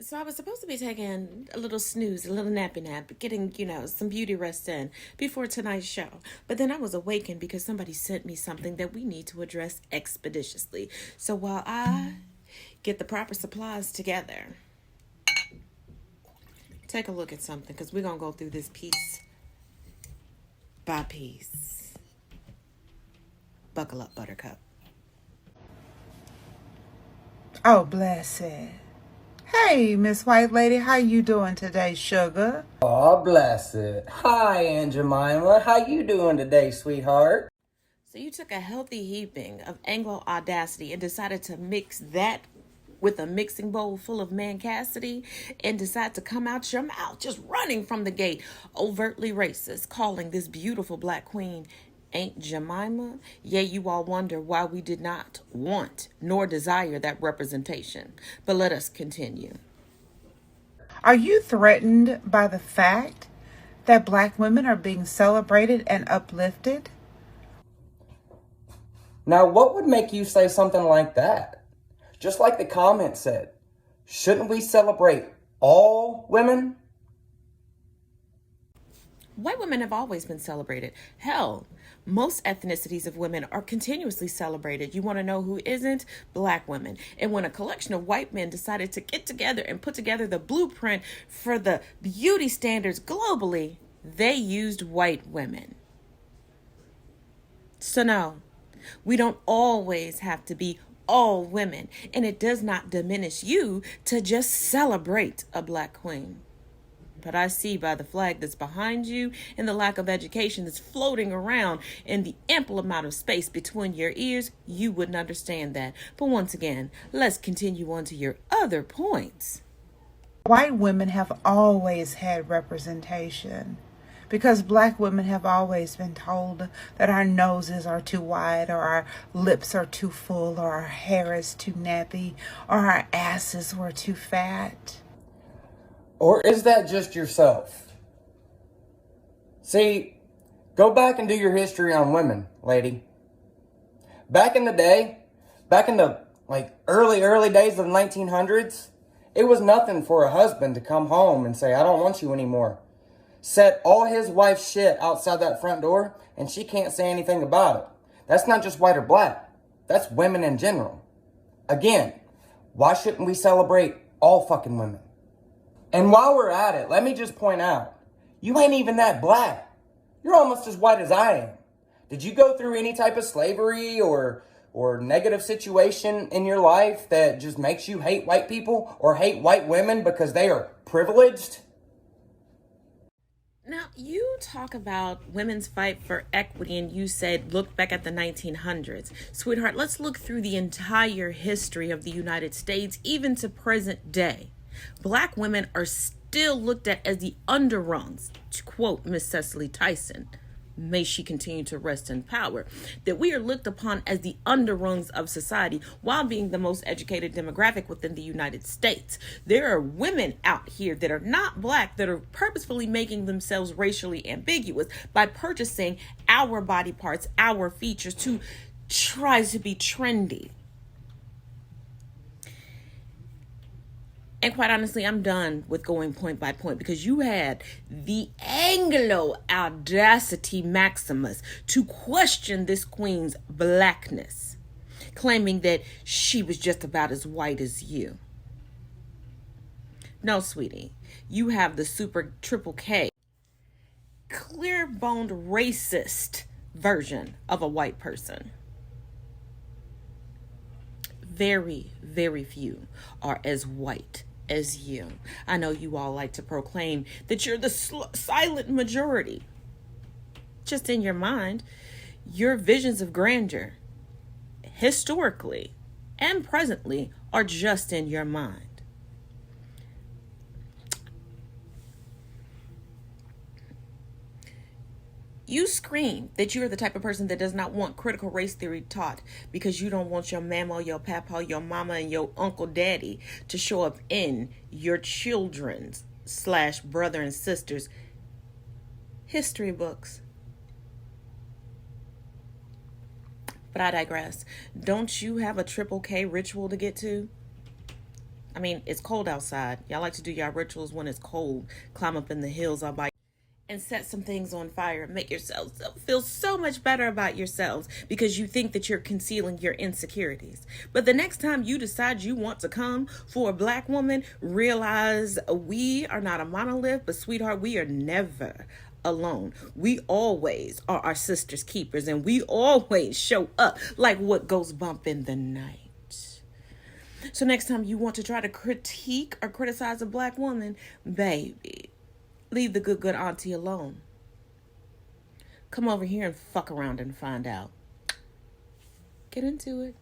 So I was supposed to be taking a little snooze, a little nappy nap, getting, some beauty rest in before tonight's show. But then I was awakened because somebody sent me something that we need to address expeditiously. So while I get the proper supplies together, take a look at something because we're going to go through this piece by piece. Buckle up, Buttercup. Oh, bless it. Hey, Miss White Lady, how you doing today, sugar? Aw, bless it. Hi, Aunt Jemima. How you doing today, sweetheart? So you took a healthy heaping of Anglo audacity and decided to mix that with a mixing bowl full of mancacity and decide to come out your mouth just running from the gate, overtly racist, calling this beautiful black queen Aunt Jemima. Yeah, you all wonder why we did not want nor desire that representation. But let us continue. Are you threatened by the fact that black women are being celebrated and uplifted? Now, what would make you say something like that? Just like the comment said, shouldn't we celebrate all women? White women have always been celebrated. Hell, most ethnicities of women are continuously celebrated. You want to know who isn't? Black women. And when a collection of white men decided to get together and put together the blueprint for the beauty standards globally, they used white women. So, no, we don't always have to be all women, and it does not diminish you to just celebrate a black queen. But I see by the flag that's behind you and the lack of education that's floating around in the ample amount of space between your ears, you wouldn't understand that. But once again, let's continue on to your other points. White women have always had representation because black women have always been told that our noses are too wide, or our lips are too full, or our hair is too nappy, or our asses were too fat. Or is that just yourself? See, go back and do your history on women, lady. Back in the day, back in the early days of the 1900s, it was nothing for a husband to come home and say, I don't want you anymore. Set all his wife's shit outside that front door, and she can't say anything about it. That's not just white or black. That's women in general. Again, why shouldn't we celebrate all fucking women? And while we're at it, let me just point out, you ain't even that black. You're almost as white as I am. Did you go through any type of slavery or negative situation in your life that just makes you hate white people or hate white women because they are privileged? Now, you talk about women's fight for equity, and you said look back at the 1900s. Sweetheart, let's look through the entire history of the United States, even to present day. Black women are still looked at as the underrungs, to quote Miss Cicely Tyson. May she continue to rest in power. That we are looked upon as the underrungs of society while being the most educated demographic within the United States. There are women out here that are not black that are purposefully making themselves racially ambiguous by purchasing our body parts, our features to try to be trendy. And quite honestly, I'm done with going point by point because you had the Anglo audacity Maximus to question this queen's blackness, claiming that she was just about as white as you. No, sweetie, you have the super triple K, clear boned racist version of a white person. Very, very few are as white as you. I know you all like to proclaim that you're the silent majority. Just in your mind, your visions of grandeur, historically and presently, are just in your mind. You scream that you are the type of person that does not want critical race theory taught because you don't want your mama, your papa, your mama, and your uncle daddy to show up in your children's / brother and sisters history books. But I digress. Don't you have a triple K ritual to get to? I mean, it's cold outside. Y'all like to do y'all rituals when it's cold. Climb up in the hills all by and set some things on fire and make yourselves feel so much better about yourselves because you think that you're concealing your insecurities. But the next time you decide you want to come for a black woman, realize we are not a monolith, but sweetheart, we are never alone. We always are our sister's keepers, and we always show up like what goes bump in the night. So next time you want to try to critique or criticize a black woman, baby, leave the good auntie alone. Come over here and fuck around and find out. Get into it.